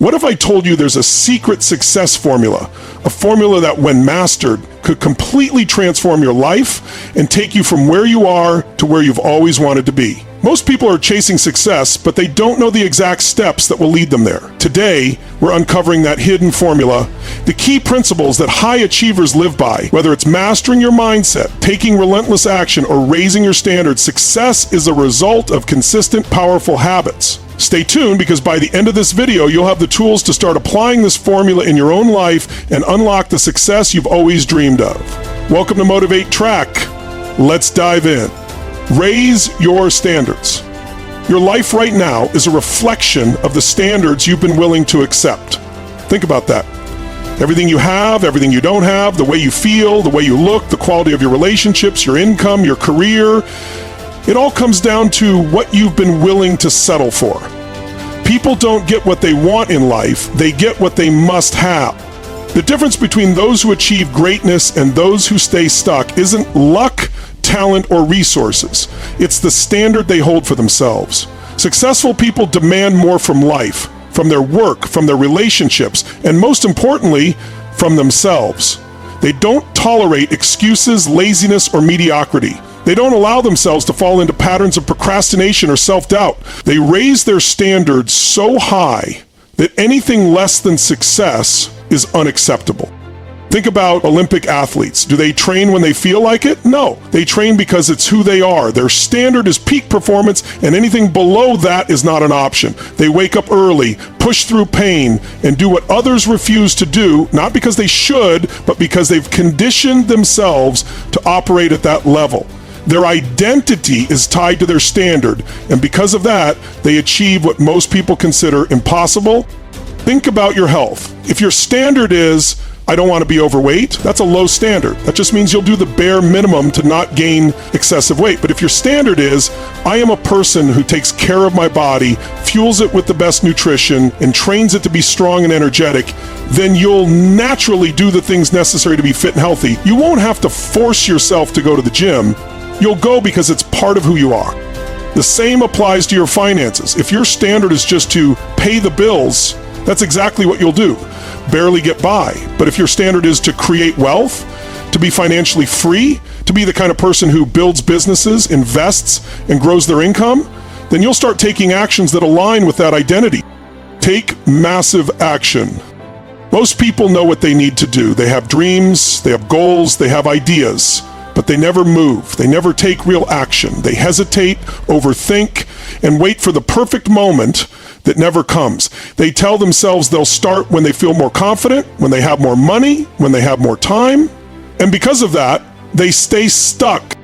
What if I told you there's a secret success formula, a formula that when mastered could completely transform your life and take you from where you are to where you've always wanted to be? Most people are chasing success, but they don't know the exact steps that will lead them there. Today, we're uncovering that hidden formula, the key principles that high achievers live by. Whether it's mastering your mindset, taking relentless action, or raising your standards, success is a result of consistent, powerful habits. Stay tuned, because by the end of this video, you'll have the tools to start applying this formula in your own life and unlock the success you've always dreamed of. Welcome to Motivate Track. Let's dive in. Raise your standards. Your life right now is a reflection of the standards you've been willing to accept. Think about that. Everything you have, everything you don't have, the way you feel, the way you look, the quality of your relationships, your income, your career, it all comes down to what you've been willing to settle for. People don't get what they want in life, they get what they must have. The difference between those who achieve greatness and those who stay stuck isn't luck, talent, or resources. It's the standard they hold for themselves. Successful people demand more from life, from their work, from their relationships, and most importantly, from themselves. They don't tolerate excuses, laziness, or mediocrity. They don't allow themselves to fall into patterns of procrastination or self-doubt. They raise their standards so high that anything less than success is unacceptable. Think about Olympic athletes. Do they train when they feel like it? No. They train because it's who they are. Their standard is peak performance, and anything below that is not an option. They wake up early, push through pain, and do what others refuse to do, not because they should, but because they've conditioned themselves to operate at that level. Their identity is tied to their standard, and because of that, they achieve what most people consider impossible. Think about your health. If your standard is, I don't want to be overweight, that's a low standard. That just means you'll do the bare minimum to not gain excessive weight. But if your standard is, I am a person who takes care of my body, fuels it with the best nutrition, and trains it to be strong and energetic, then you'll naturally do the things necessary to be fit and healthy. You won't have to force yourself to go to the gym. You'll go because it's part of who you are. The same applies to your finances. If your standard is just to pay the bills, that's exactly what you'll do. Barely get by. But if your standard is to create wealth, to be financially free, to be the kind of person who builds businesses, invests, and grows their income, then you'll start taking actions that align with that identity. Take massive action. Most people know what they need to do. They have dreams, they have goals, they have ideas, but they never move. They never take real action. They hesitate, overthink, and wait for the perfect moment that never comes. They tell themselves they'll start when they feel more confident, when they have more money, when they have more time. And because of that, they stay stuck.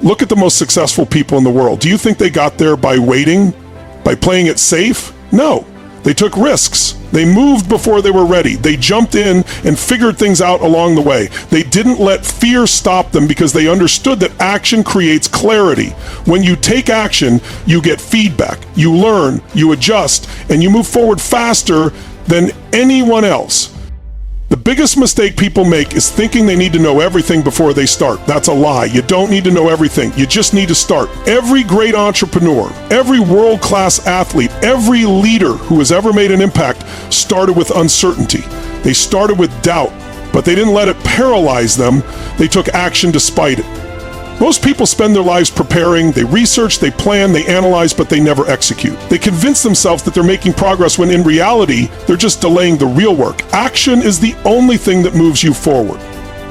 Look at the most successful people in the world. Do you think they got there by waiting? By playing it safe? No. They took risks. They moved before they were ready. They jumped in and figured things out along the way. They didn't let fear stop them because they understood that action creates clarity. When you take action, you get feedback, you learn, you adjust, and you move forward faster than anyone else. The biggest mistake people make is thinking they need to know everything before they start. That's a lie. You don't need to know everything. You just need to start. Every great entrepreneur, every world-class athlete, every leader who has ever made an impact started with uncertainty. They started with doubt, but they didn't let it paralyze them. They took action despite it. Most people spend their lives preparing, they research, they plan, they analyze, but they never execute. They convince themselves that they're making progress when in reality, they're just delaying the real work. Action is the only thing that moves you forward.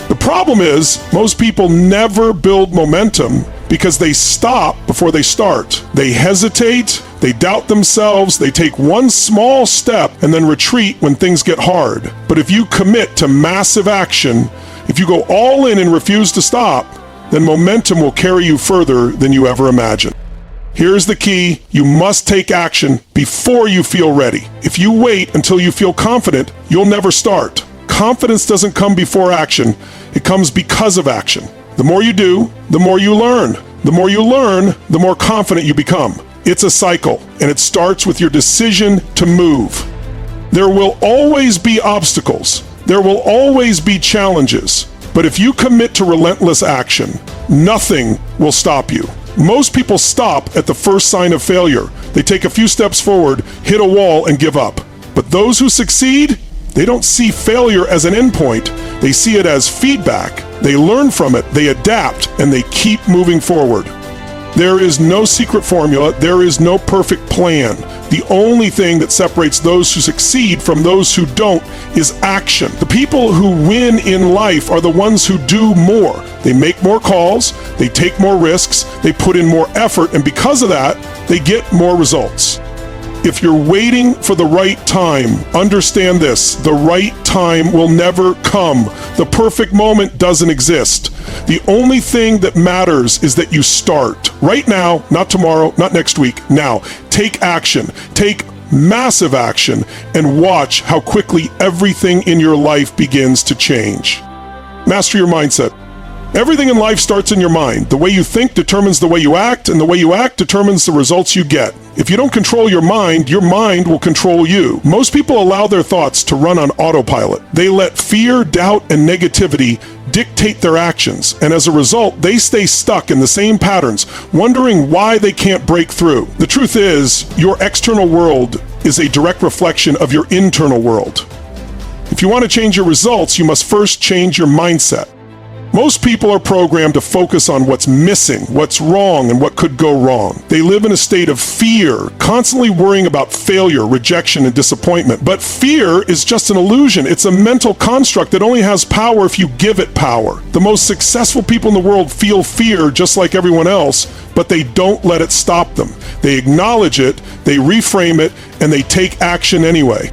The problem is, most people never build momentum because they stop before they start. They hesitate, they doubt themselves, they take one small step and then retreat when things get hard. But if you commit to massive action, if you go all in and refuse to stop, then momentum will carry you further than you ever imagined. Here's the key. You must take action before you feel ready. If you wait until you feel confident, you'll never start. Confidence doesn't come before action. It comes because of action. The more you do, the more you learn. The more you learn, the more confident you become. It's a cycle, and it starts with your decision to move. There will always be obstacles. There will always be challenges. But if you commit to relentless action, nothing will stop you. Most people stop at the first sign of failure. They take a few steps forward, hit a wall, and give up. But those who succeed, they don't see failure as an endpoint. They see it as feedback. They learn from it, they adapt, and they keep moving forward. There is no secret formula. There is no perfect plan. The only thing that separates those who succeed from those who don't is action. The people who win in life are the ones who do more. They make more calls, they take more risks, they put in more effort, and because of that, they get more results. If you're waiting for the right time, understand this: the right time will never come. The perfect moment doesn't exist. The only thing that matters is that you start. Right now, not tomorrow, not next week, now. Take action. Take massive action and watch how quickly everything in your life begins to change. Master your mindset. Everything in life starts in your mind. The way you think determines the way you act, and the way you act determines the results you get. If you don't control your mind will control you. Most people allow their thoughts to run on autopilot. They let fear, doubt, and negativity dictate their actions, and as a result, they stay stuck in the same patterns, wondering why they can't break through. The truth is, your external world is a direct reflection of your internal world. If you want to change your results, you must first change your mindset. Most people are programmed to focus on what's missing, what's wrong, and what could go wrong. They live in a state of fear, constantly worrying about failure, rejection, and disappointment. But fear is just an illusion. It's a mental construct that only has power if you give it power. The most successful people in the world feel fear just like everyone else, but they don't let it stop them. They acknowledge it, they reframe it, and they take action anyway.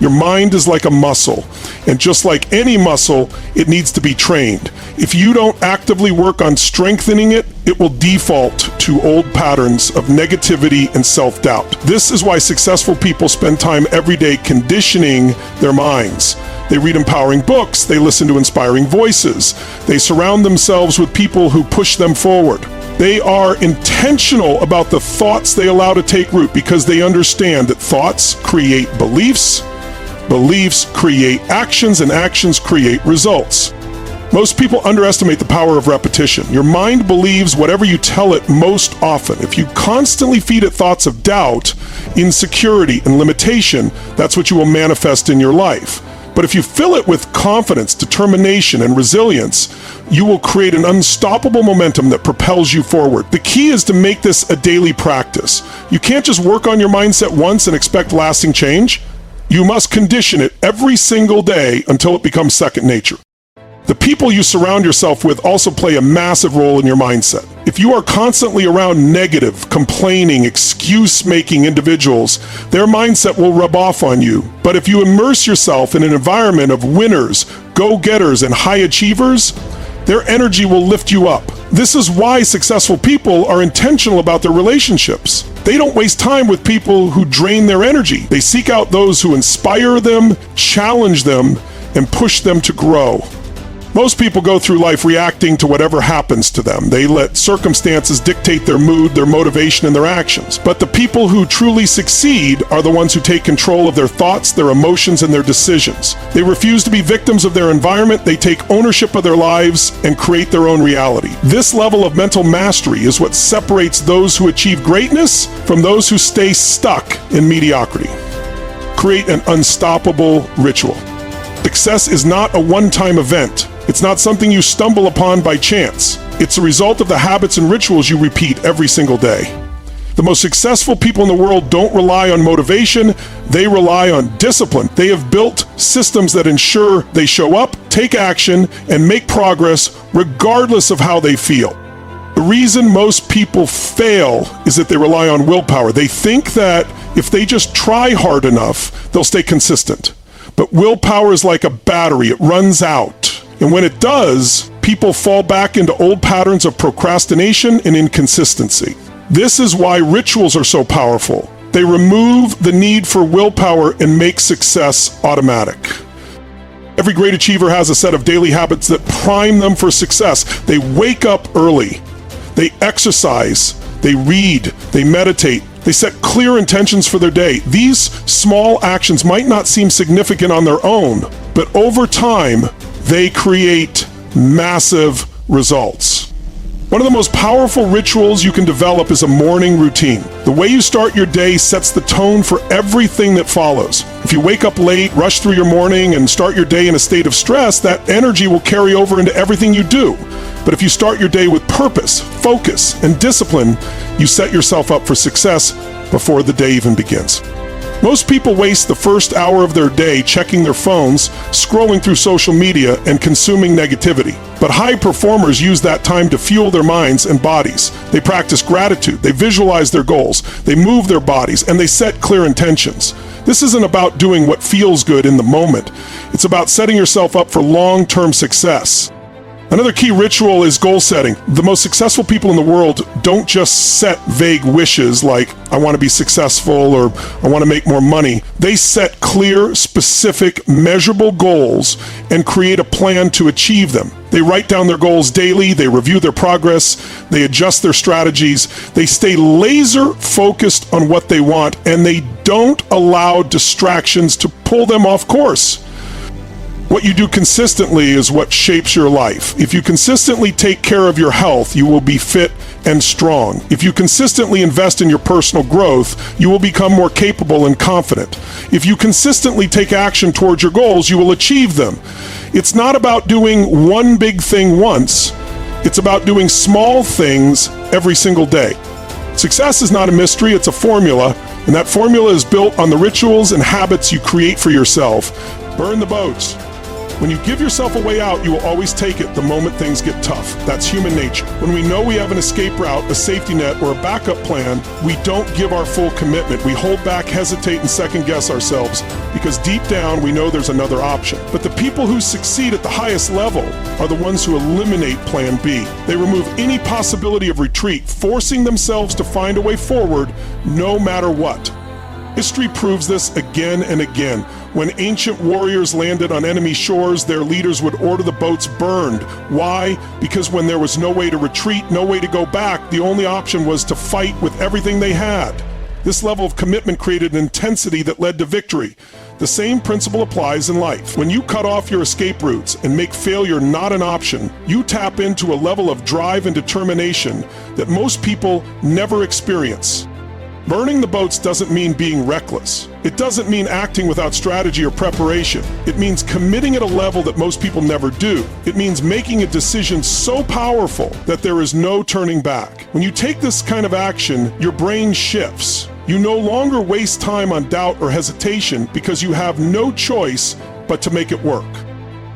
Your mind is like a muscle, and just like any muscle, it needs to be trained. If you don't actively work on strengthening it, it will default to old patterns of negativity and self-doubt. This is why successful people spend time every day conditioning their minds. They read empowering books, they listen to inspiring voices, they surround themselves with people who push them forward. They are intentional about the thoughts they allow to take root because they understand that thoughts create beliefs, beliefs create actions, and actions create results. Most people underestimate the power of repetition. Your mind believes whatever you tell it most often. If you constantly feed it thoughts of doubt, insecurity, and limitation, that's what you will manifest in your life. But if you fill it with confidence, determination, and resilience, you will create an unstoppable momentum that propels you forward. The key is to make this a daily practice. You can't just work on your mindset once and expect lasting change. You must condition it every single day until it becomes second nature. The people you surround yourself with also play a massive role in your mindset. If you are constantly around negative, complaining, excuse-making individuals, their mindset will rub off on you. But if you immerse yourself in an environment of winners, go-getters, and high achievers, their energy will lift you up. This is why successful people are intentional about their relationships. They don't waste time with people who drain their energy. They seek out those who inspire them, challenge them, and push them to grow. Most people go through life reacting to whatever happens to them. They let circumstances dictate their mood, their motivation, and their actions. But the people who truly succeed are the ones who take control of their thoughts, their emotions, and their decisions. They refuse to be victims of their environment. They take ownership of their lives and create their own reality. This level of mental mastery is what separates those who achieve greatness from those who stay stuck in mediocrity. Create an unstoppable ritual. Success is not a one-time event. It's not something you stumble upon by chance. It's a result of the habits and rituals you repeat every single day. The most successful people in the world don't rely on motivation, they rely on discipline. They have built systems that ensure they show up, take action, and make progress regardless of how they feel. The reason most people fail is that they rely on willpower. They think that if they just try hard enough, they'll stay consistent. But willpower is like a battery, it runs out. And when it does, people fall back into old patterns of procrastination and inconsistency. This is why rituals are so powerful. They remove the need for willpower and make success automatic. Every great achiever has a set of daily habits that prime them for success. They wake up early. They exercise. They read. They meditate. They set clear intentions for their day. These small actions might not seem significant on their own, but over time, they create massive results. One of the most powerful rituals you can develop is a morning routine. The way you start your day sets the tone for everything that follows. If you wake up late, rush through your morning, and start your day in a state of stress, that energy will carry over into everything you do. But if you start your day with purpose, focus, and discipline, you set yourself up for success before the day even begins. Most people waste the first hour of their day checking their phones, scrolling through social media, and consuming negativity. But high performers use that time to fuel their minds and bodies. They practice gratitude, they visualize their goals, they move their bodies, and they set clear intentions. This isn't about doing what feels good in the moment. It's about setting yourself up for long-term success. Another key ritual is goal setting. The most successful people in the world don't just set vague wishes like, I want to be successful or I want to make more money. They set clear, specific, measurable goals and create a plan to achieve them. They write down their goals daily, they review their progress, they adjust their strategies, they stay laser focused on what they want, and they don't allow distractions to pull them off course. What you do consistently is what shapes your life. If you consistently take care of your health, you will be fit and strong. If you consistently invest in your personal growth, you will become more capable and confident. If you consistently take action towards your goals, you will achieve them. It's not about doing one big thing once. It's about doing small things every single day. Success is not a mystery, it's a formula, and that formula is built on the rituals and habits you create for yourself. Burn the boats. When you give yourself a way out, you will always take it the moment things get tough. That's human nature. When we know we have an escape route, a safety net, or a backup plan, we don't give our full commitment. We hold back, hesitate, and second guess ourselves because deep down we know there's another option. But the people who succeed at the highest level are the ones who eliminate plan B. They remove any possibility of retreat, forcing themselves to find a way forward no matter what. History proves this again and again. When ancient warriors landed on enemy shores, their leaders would order the boats burned. Why? Because when there was no way to retreat, no way to go back, the only option was to fight with everything they had. This level of commitment created an intensity that led to victory. The same principle applies in life. When you cut off your escape routes and make failure not an option, you tap into a level of drive and determination that most people never experience. Burning the boats doesn't mean being reckless. It doesn't mean acting without strategy or preparation. It means committing at a level that most people never do. It means making a decision so powerful that there is no turning back. When you take this kind of action, your brain shifts. You no longer waste time on doubt or hesitation because you have no choice but to make it work.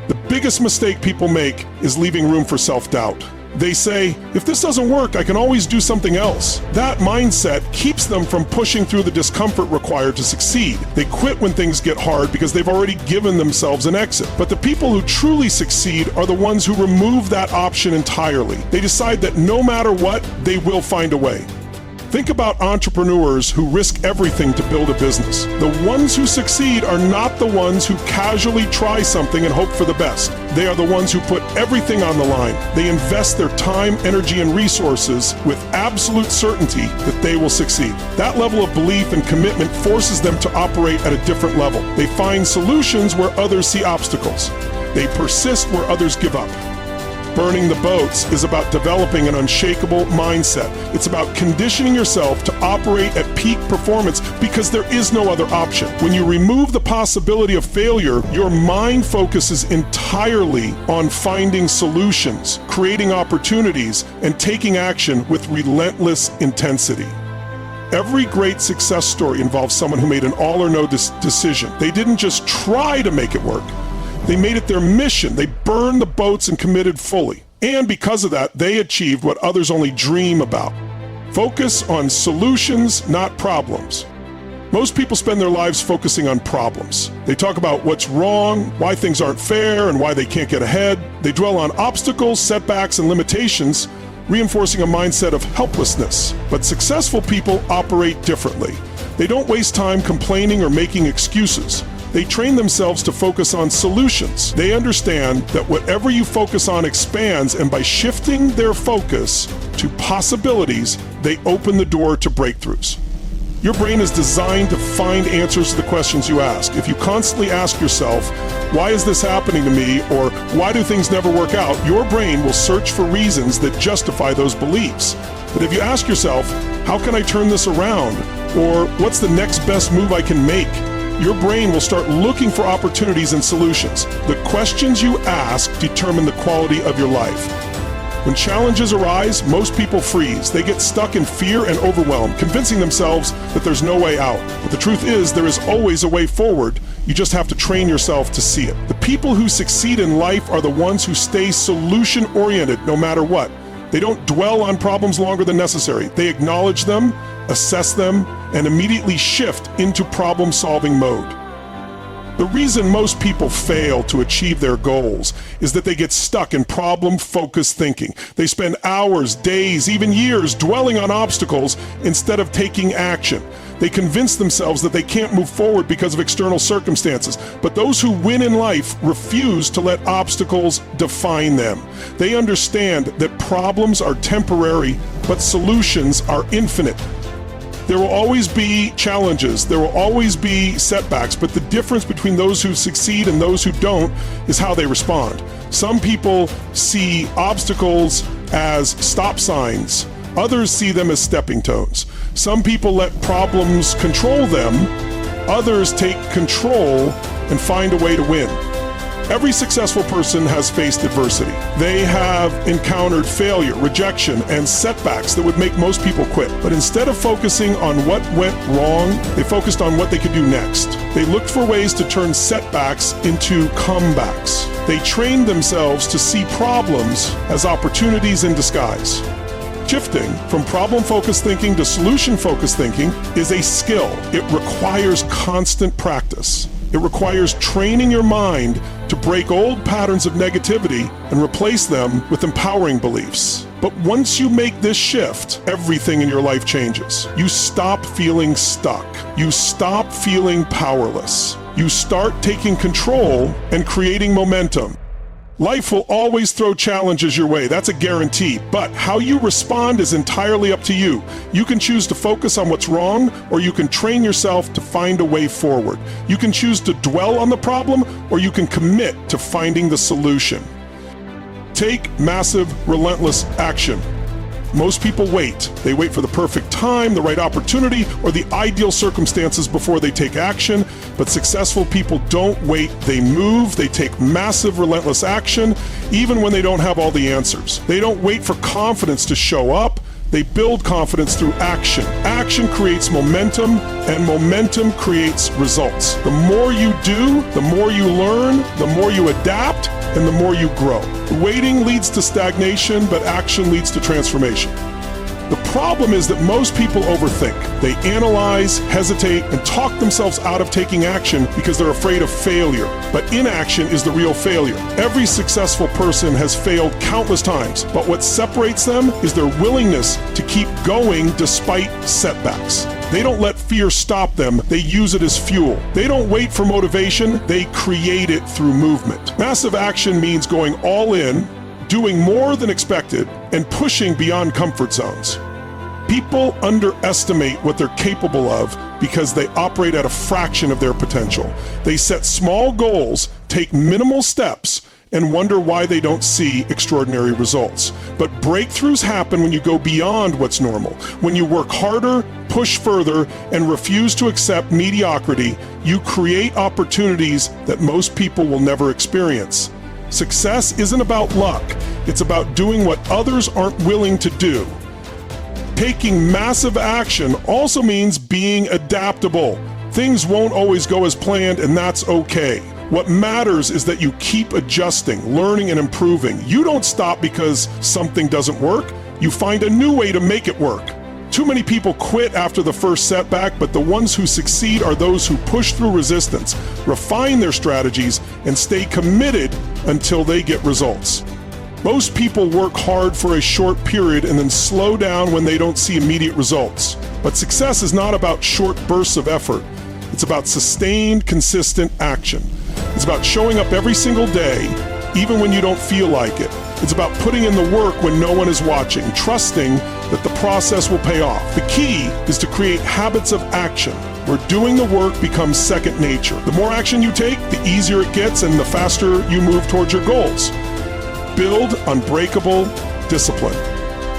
The biggest mistake people make is leaving room for self-doubt. They say, if this doesn't work, I can always do something else. That mindset keeps them from pushing through the discomfort required to succeed. They quit when things get hard because they've already given themselves an exit. But the people who truly succeed are the ones who remove that option entirely. They decide that no matter what, they will find a way. Think about entrepreneurs who risk everything to build a business. The ones who succeed are not the ones who casually try something and hope for the best. They are the ones who put everything on the line. They invest their time, energy, and resources with absolute certainty that they will succeed. That level of belief and commitment forces them to operate at a different level. They find solutions where others see obstacles. They persist where others give up. Burning the boats is about developing an unshakable mindset. It's about conditioning yourself to operate at peak performance because there is no other option. When you remove the possibility of failure, your mind focuses entirely on finding solutions, creating opportunities, and taking action with relentless intensity. Every great success story involves someone who made an all or no decision. They didn't just try to make it work. They made it their mission. They burned the boats and committed fully. And because of that, they achieved what others only dream about. Focus on solutions, not problems. Most people spend their lives focusing on problems. They talk about what's wrong, why things aren't fair, and why they can't get ahead. They dwell on obstacles, setbacks, and limitations, reinforcing a mindset of helplessness. But successful people operate differently. They don't waste time complaining or making excuses. They train themselves to focus on solutions. They understand that whatever you focus on expands, and by shifting their focus to possibilities, they open the door to breakthroughs. Your brain is designed to find answers to the questions you ask. If you constantly ask yourself, why is this happening to me? Or why do things never work out? Your brain will search for reasons that justify those beliefs. But if you ask yourself, how can I turn this around? Or what's the next best move I can make? Your brain will start looking for opportunities and solutions. The questions you ask determine the quality of your life. When challenges arise, most people freeze. They get stuck in fear and overwhelm, convincing themselves that there's no way out. But the truth is, there is always a way forward. You just have to train yourself to see it. The people who succeed in life are the ones who stay solution-oriented no matter what. They don't dwell on problems longer than necessary. They acknowledge them, assess them, and immediately shift into problem-solving mode. The reason most people fail to achieve their goals is that they get stuck in problem-focused thinking. They spend hours, days, even years dwelling on obstacles instead of taking action. They convince themselves that they can't move forward because of external circumstances. But those who win in life refuse to let obstacles define them. They understand that problems are temporary, but solutions are infinite. There will always be challenges, there will always be setbacks, but the difference between those who succeed and those who don't is how they respond. Some people see obstacles as stop signs, others see them as stepping stones. Some people let problems control them, others take control and find a way to win. Every successful person has faced adversity. They have encountered failure, rejection, and setbacks that would make most people quit. But instead of focusing on what went wrong, they focused on what they could do next. They looked for ways to turn setbacks into comebacks. They trained themselves to see problems as opportunities in disguise. Shifting from problem-focused thinking to solution-focused thinking is a skill. It requires constant practice. It requires training your mind to break old patterns of negativity and replace them with empowering beliefs. But once you make this shift, everything in your life changes. You stop feeling stuck. You stop feeling powerless. You start taking control and creating momentum. Life will always throw challenges your way, that's a guarantee, but how you respond is entirely up to you. You can choose to focus on what's wrong, or you can train yourself to find a way forward. You can choose to dwell on the problem, or you can commit to finding the solution. Take massive, relentless action. Most people wait. They wait for the perfect time, the right opportunity, or the ideal circumstances before they take action. But successful people don't wait. They move. They take massive, relentless action, even when they don't have all the answers. They don't wait for confidence to show up. They build confidence through action. Action creates momentum, and momentum creates results. The more you do, the more you learn, the more you adapt, and the more you grow. Waiting leads to stagnation, but action leads to transformation. The problem is that most people overthink. They analyze, hesitate, and talk themselves out of taking action because they're afraid of failure. But inaction is the real failure. Every successful person has failed countless times, but what separates them is their willingness to keep going despite setbacks. They don't let fear stop them, they use it as fuel. They don't wait for motivation, they create it through movement. Massive action means going all in, doing more than expected, and pushing beyond comfort zones. People underestimate what they're capable of because they operate at a fraction of their potential. They set small goals, take minimal steps, and wonder why they don't see extraordinary results. But breakthroughs happen when you go beyond what's normal. When you work harder, push further, and refuse to accept mediocrity, you create opportunities that most people will never experience. Success isn't about luck, it's about doing what others aren't willing to do. Taking massive action also means being adaptable. Things won't always go as planned, and that's okay. What matters is that you keep adjusting, learning, and improving. You don't stop because something doesn't work. You find a new way to make it work. Too many people quit after the first setback, but the ones who succeed are those who push through resistance, refine their strategies, and stay committed until they get results. Most people work hard for a short period and then slow down when they don't see immediate results. But success is not about short bursts of effort. It's about sustained, consistent action. It's about showing up every single day, even when you don't feel like it. It's about putting in the work when no one is watching, trusting that the process will pay off. The key is to create habits of action, where doing the work becomes second nature. The more action you take, the easier it gets and the faster you move towards your goals. Build unbreakable discipline.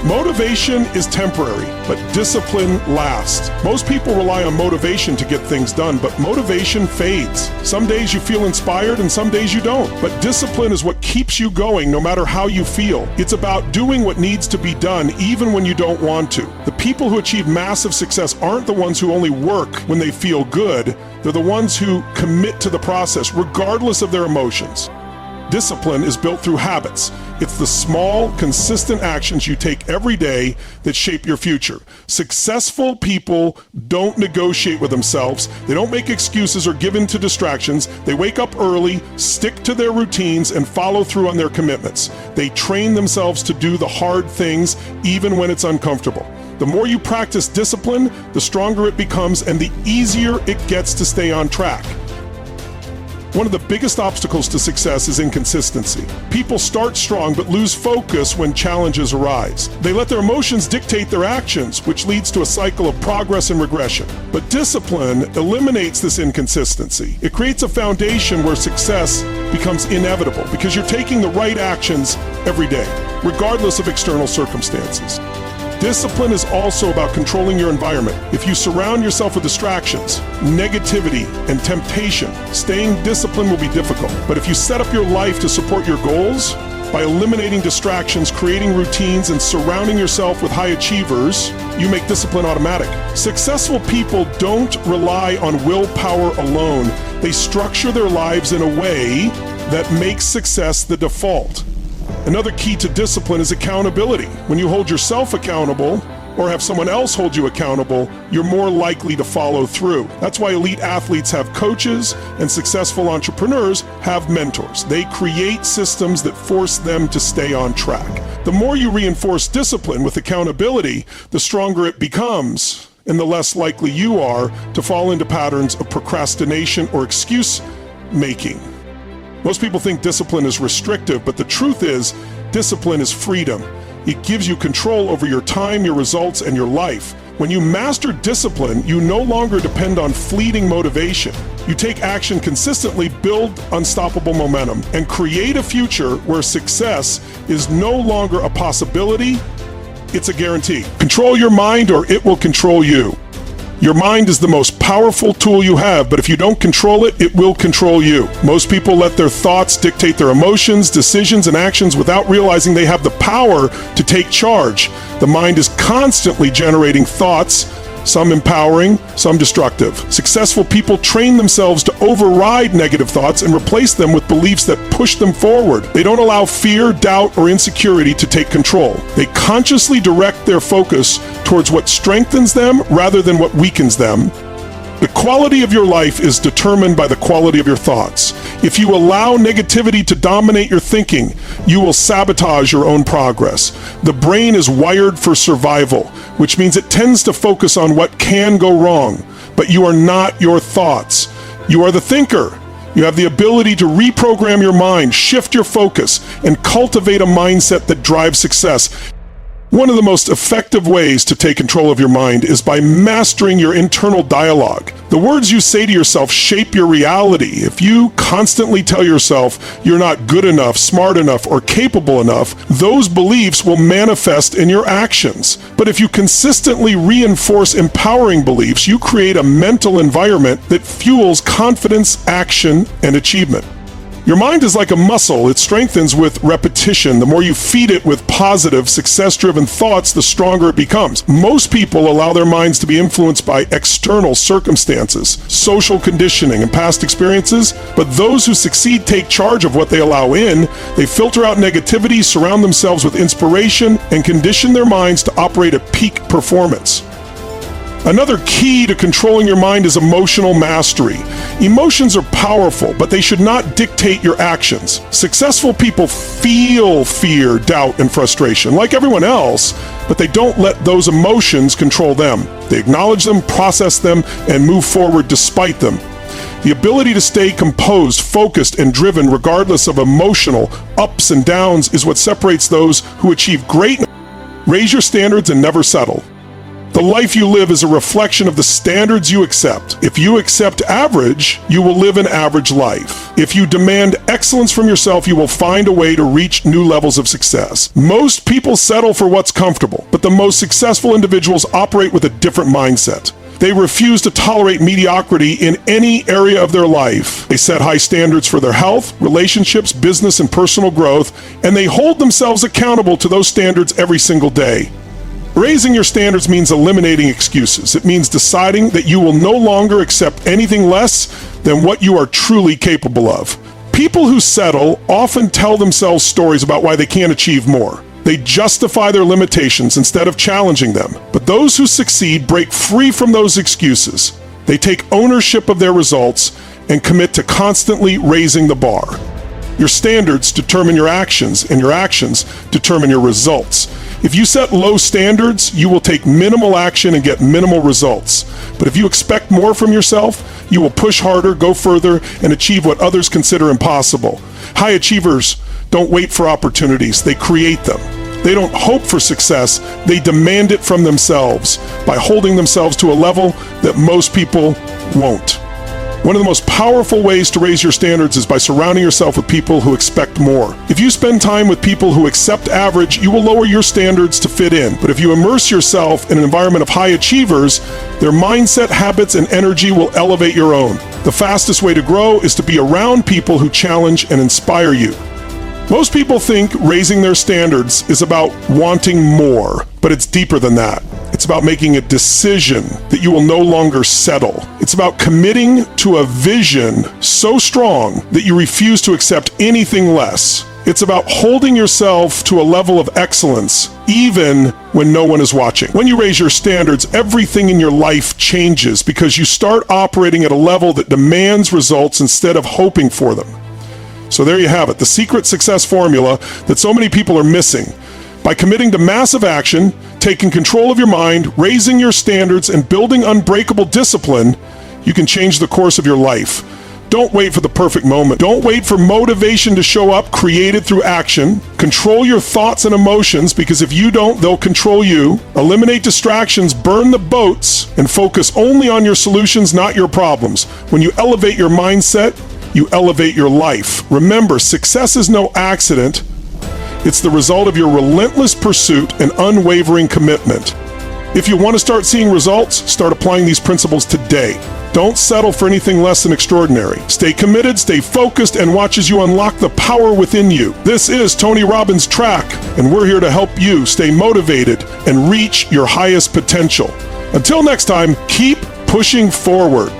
Motivation is temporary, but discipline lasts. Most people rely on motivation to get things done, but motivation fades. Some days you feel inspired and some days you don't. But discipline is what keeps you going no matter how you feel. It's about doing what needs to be done even when you don't want to. The people who achieve massive success aren't the ones who only work when they feel good. They're the ones who commit to the process regardless of their emotions. Discipline is built through habits. It's the small, consistent actions you take every day that shape your future. Successful people don't negotiate with themselves. They don't make excuses or give in to distractions. They wake up early, stick to their routines, and follow through on their commitments. They train themselves to do the hard things even when it's uncomfortable. The more you practice discipline, the stronger it becomes and the easier it gets to stay on track. One of the biggest obstacles to success is inconsistency. People start strong but lose focus when challenges arise. They let their emotions dictate their actions, which leads to a cycle of progress and regression. But discipline eliminates this inconsistency. It creates a foundation where success becomes inevitable because you're taking the right actions every day, regardless of external circumstances. Discipline is also about controlling your environment. If you surround yourself with distractions, negativity, and temptation, staying disciplined will be difficult. But if you set up your life to support your goals, by eliminating distractions, creating routines, and surrounding yourself with high achievers, you make discipline automatic. Successful people don't rely on willpower alone. They structure their lives in a way that makes success the default. Another key to discipline is accountability. When you hold yourself accountable or have someone else hold you accountable, you're more likely to follow through. That's why elite athletes have coaches and successful entrepreneurs have mentors. They create systems that force them to stay on track. The more you reinforce discipline with accountability, the stronger it becomes and the less likely you are to fall into patterns of procrastination or excuse making. Most people think discipline is restrictive, but the truth is, discipline is freedom. It gives you control over your time, your results, and your life. When you master discipline, you no longer depend on fleeting motivation. You take action consistently, build unstoppable momentum, and create a future where success is no longer a possibility, it's a guarantee. Control your mind or it will control you. Your mind is the most powerful tool you have, but if you don't control it, it will control you. Most people let their thoughts dictate their emotions, decisions, and actions without realizing they have the power to take charge. The mind is constantly generating thoughts, some empowering, some destructive. Successful people train themselves to override negative thoughts and replace them with beliefs that push them forward. They don't allow fear, doubt, or insecurity to take control. They consciously direct their focus towards what strengthens them rather than what weakens them. The quality of your life is determined by the quality of your thoughts. If you allow negativity to dominate your thinking, you will sabotage your own progress. The brain is wired for survival, which means it tends to focus on what can go wrong. But you are not your thoughts. You are the thinker. You have the ability to reprogram your mind, shift your focus, and cultivate a mindset that drives success. One of the most effective ways to take control of your mind is by mastering your internal dialogue. The words you say to yourself shape your reality. If you constantly tell yourself you're not good enough, smart enough, or capable enough, those beliefs will manifest in your actions. But if you consistently reinforce empowering beliefs, you create a mental environment that fuels confidence, action, and achievement. Your mind is like a muscle. It strengthens with repetition. The more you feed it with positive, success-driven thoughts, the stronger it becomes. Most people allow their minds to be influenced by external circumstances, social conditioning, and past experiences, but those who succeed take charge of what they allow in. They filter out negativity, surround themselves with inspiration, and condition their minds to operate at peak performance. Another key to controlling your mind is emotional mastery. Emotions are powerful, but they should not dictate your actions. Successful people feel fear, doubt, and frustration like everyone else, but they don't let those emotions control them. They acknowledge them, process them, and move forward despite them. The ability to stay composed, focused, and driven regardless of emotional ups and downs is what separates those who achieve greatness. Raise your standards and never settle. The life you live is a reflection of the standards you accept. If you accept average, you will live an average life. If you demand excellence from yourself, you will find a way to reach new levels of success. Most people settle for what's comfortable, but the most successful individuals operate with a different mindset. They refuse to tolerate mediocrity in any area of their life. They set high standards for their health, relationships, business, and personal growth, and they hold themselves accountable to those standards every single day. Raising your standards means eliminating excuses. It means deciding that you will no longer accept anything less than what you are truly capable of. People who settle often tell themselves stories about why they can't achieve more. They justify their limitations instead of challenging them. But those who succeed break free from those excuses. They take ownership of their results and commit to constantly raising the bar. Your standards determine your actions, and your actions determine your results. If you set low standards, you will take minimal action and get minimal results. But if you expect more from yourself, you will push harder, go further, and achieve what others consider impossible. High achievers don't wait for opportunities, they create them. They don't hope for success, they demand it from themselves by holding themselves to a level that most people won't. One of the most powerful ways to raise your standards is by surrounding yourself with people who expect more. If you spend time with people who accept average, you will lower your standards to fit in. But if you immerse yourself in an environment of high achievers, their mindset, habits, and energy will elevate your own. The fastest way to grow is to be around people who challenge and inspire you. Most people think raising their standards is about wanting more, but it's deeper than that. It's about making a decision that you will no longer settle. It's about committing to a vision so strong that you refuse to accept anything less. It's about holding yourself to a level of excellence, even when no one is watching. When you raise your standards, everything in your life changes because you start operating at a level that demands results instead of hoping for them. So there you have it, the secret success formula that so many people are missing. By committing to massive action, taking control of your mind, raising your standards, and building unbreakable discipline, you can change the course of your life. Don't wait for the perfect moment. Don't wait for motivation to show up, created through action. Control your thoughts and emotions, because if you don't, they'll control you. Eliminate distractions, burn the boats, and focus only on your solutions, not your problems. When you elevate your mindset, you elevate your life. Remember, success is no accident. It's the result of your relentless pursuit and unwavering commitment. If you want to start seeing results, start applying these principles today. Don't settle for anything less than extraordinary. Stay committed, stay focused, and watch as you unlock the power within you. This is Tony Robbins' Track, and we're here to help you stay motivated and reach your highest potential. Until next time, keep pushing forward.